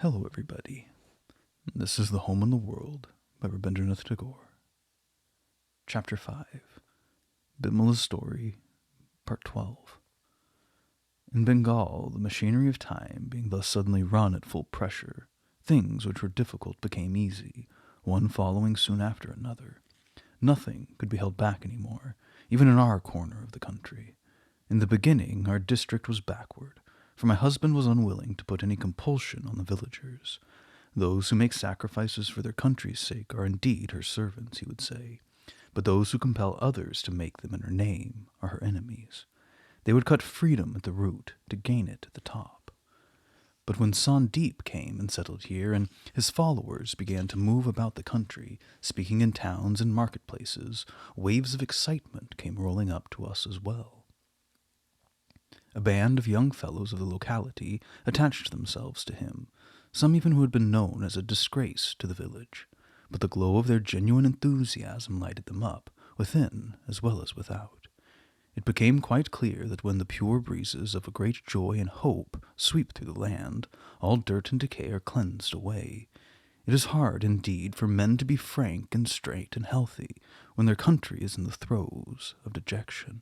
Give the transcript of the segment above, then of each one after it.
Hello, everybody. This is The Home in the World by Rabindranath Tagore. Chapter 5, Bimala's Story, Part 12. In Bengal, the machinery of time being thus suddenly run at full pressure, things which were difficult became easy, one following soon after another. Nothing could be held back any more, even in our corner of the country. In the beginning, our district was backward, for my husband was unwilling to put any compulsion on the villagers. Those who make sacrifices for their country's sake are indeed her servants, he would say, but those who compel others to make them in her name are her enemies. They would cut freedom at the root to gain it at the top. But when Sandeep came and settled here, and his followers began to move about the country, speaking in towns and marketplaces, waves of excitement came rolling up to us as well. A band of young fellows of the locality attached themselves to him, some even who had been known as a disgrace to the village, but the glow of their genuine enthusiasm lighted them up, within as well as without. It became quite clear that when the pure breezes of a great joy and hope sweep through the land, all dirt and decay are cleansed away. It is hard, indeed, for men to be frank and straight and healthy when their country is in the throes of dejection.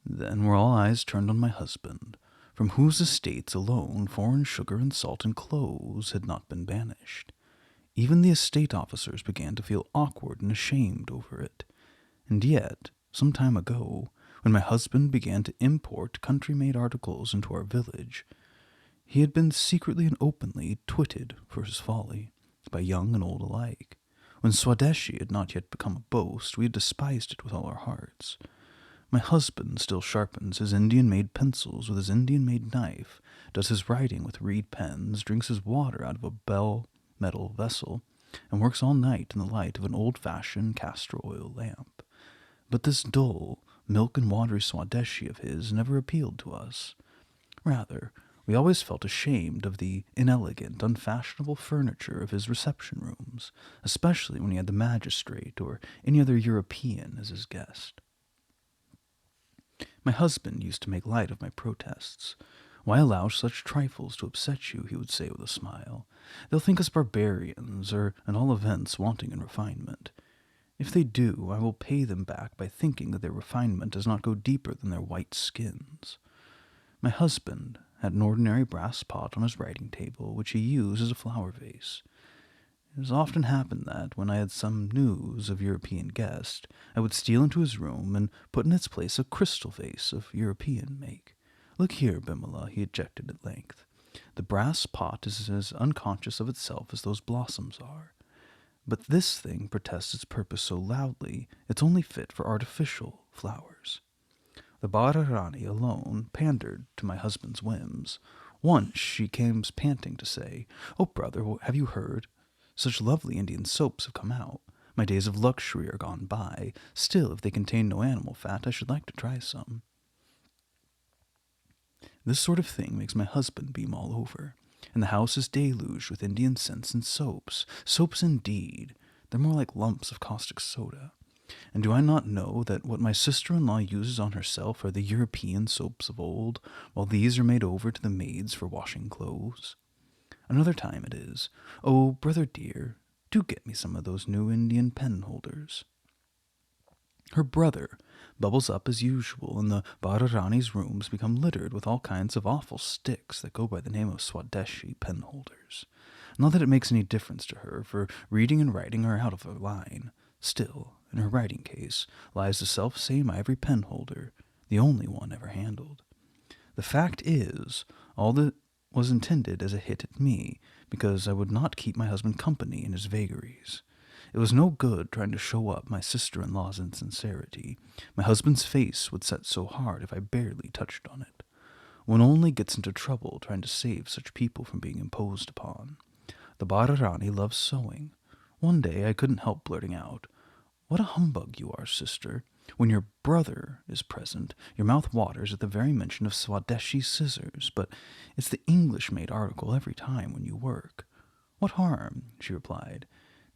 Then were all eyes turned on my husband, from whose estates alone foreign sugar and salt and clothes had not been banished. Even the estate officers began to feel awkward and ashamed over it. And yet, some time ago, when my husband began to import country-made articles into our village, he had been secretly and openly twitted for his folly, by young and old alike. When Swadeshi had not yet become a boast, we had despised it with all our hearts. My husband still sharpens his Indian-made pencils with his Indian-made knife, does his writing with reed pens, drinks his water out of a bell-metal vessel, and works all night in the light of an old-fashioned castor-oil lamp. But this dull, milk-and-watery Swadeshi of his never appealed to us. Rather, we always felt ashamed of the inelegant, unfashionable furniture of his reception rooms, especially when he had the magistrate or any other European as his guest. My husband used to make light of my protests. "Why allow such trifles to upset you?" he would say with a smile. "They'll think us barbarians, or at all events wanting in refinement. If they do, I will pay them back by thinking that their refinement does not go deeper than their white skins." My husband had an ordinary brass pot on his writing table, which he used as a flower vase. It has often happened that, when I had some news of European guest, I would steal into his room and put in its place a crystal vase of European make. "Look here, Bimala," he ejected at length. "The brass pot is as unconscious of itself as those blossoms are. But this thing protests its purpose so loudly, it's only fit for artificial flowers." The Bhararani alone pandered to my husband's whims. Once she came panting to say, "Oh, brother, have you heard? Such lovely Indian soaps have come out. My days of luxury are gone by. Still, if they contain no animal fat, I should like to try some." This sort of thing makes my husband beam all over, and the house is deluged with Indian scents and soaps. Soaps indeed. They're more like lumps of caustic soda. And do I not know that what my sister-in-law uses on herself are the European soaps of old, while these are made over to the maids for washing clothes? Another time it is, "Oh, brother dear, do get me some of those new Indian pen holders." Her brother bubbles up as usual, and the Bhararani's rooms become littered with all kinds of awful sticks that go by the name of Swadeshi pen holders. Not that it makes any difference to her, for reading and writing are out of her line. Still, in her writing case lies the self-same ivory pen holder, the only one ever handled. The fact is, all that was intended as a hit at me, because I would not keep my husband company in his vagaries. It was no good trying to show up my sister-in-law's insincerity. My husband's face would set so hard if I barely touched on it. One only gets into trouble trying to save such people from being imposed upon. The Bhararani loves sewing. One day I couldn't help blurting out, "What a humbug you are, sister. When your brother is present, your mouth waters at the very mention of Swadeshi scissors, but it's the English-made article every time when you work." "What harm?" she replied.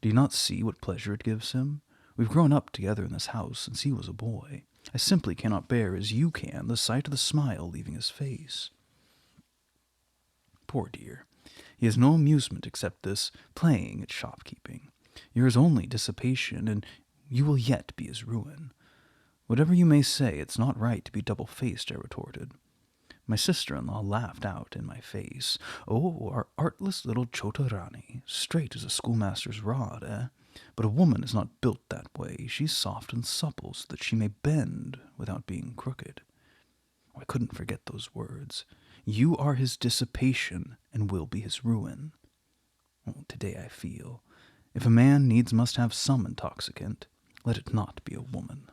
"Do you not see what pleasure it gives him? We've grown up together in this house since he was a boy. I simply cannot bear, as you can, the sight of the smile leaving his face." Poor dear. He has no amusement except this playing at shopkeeping. You're his only dissipation, and you will yet be his ruin. Whatever you may say, it's not right to be double-faced, I retorted. My sister-in-law laughed out in my face. Oh, our artless little Chota Rani, straight as a schoolmaster's rod, eh? But a woman is not built that way. She's soft and supple so that she may bend without being crooked. I couldn't forget those words. You are his dissipation and will be his ruin. Oh, today I feel, if a man needs must have some intoxicant, let it not be a woman.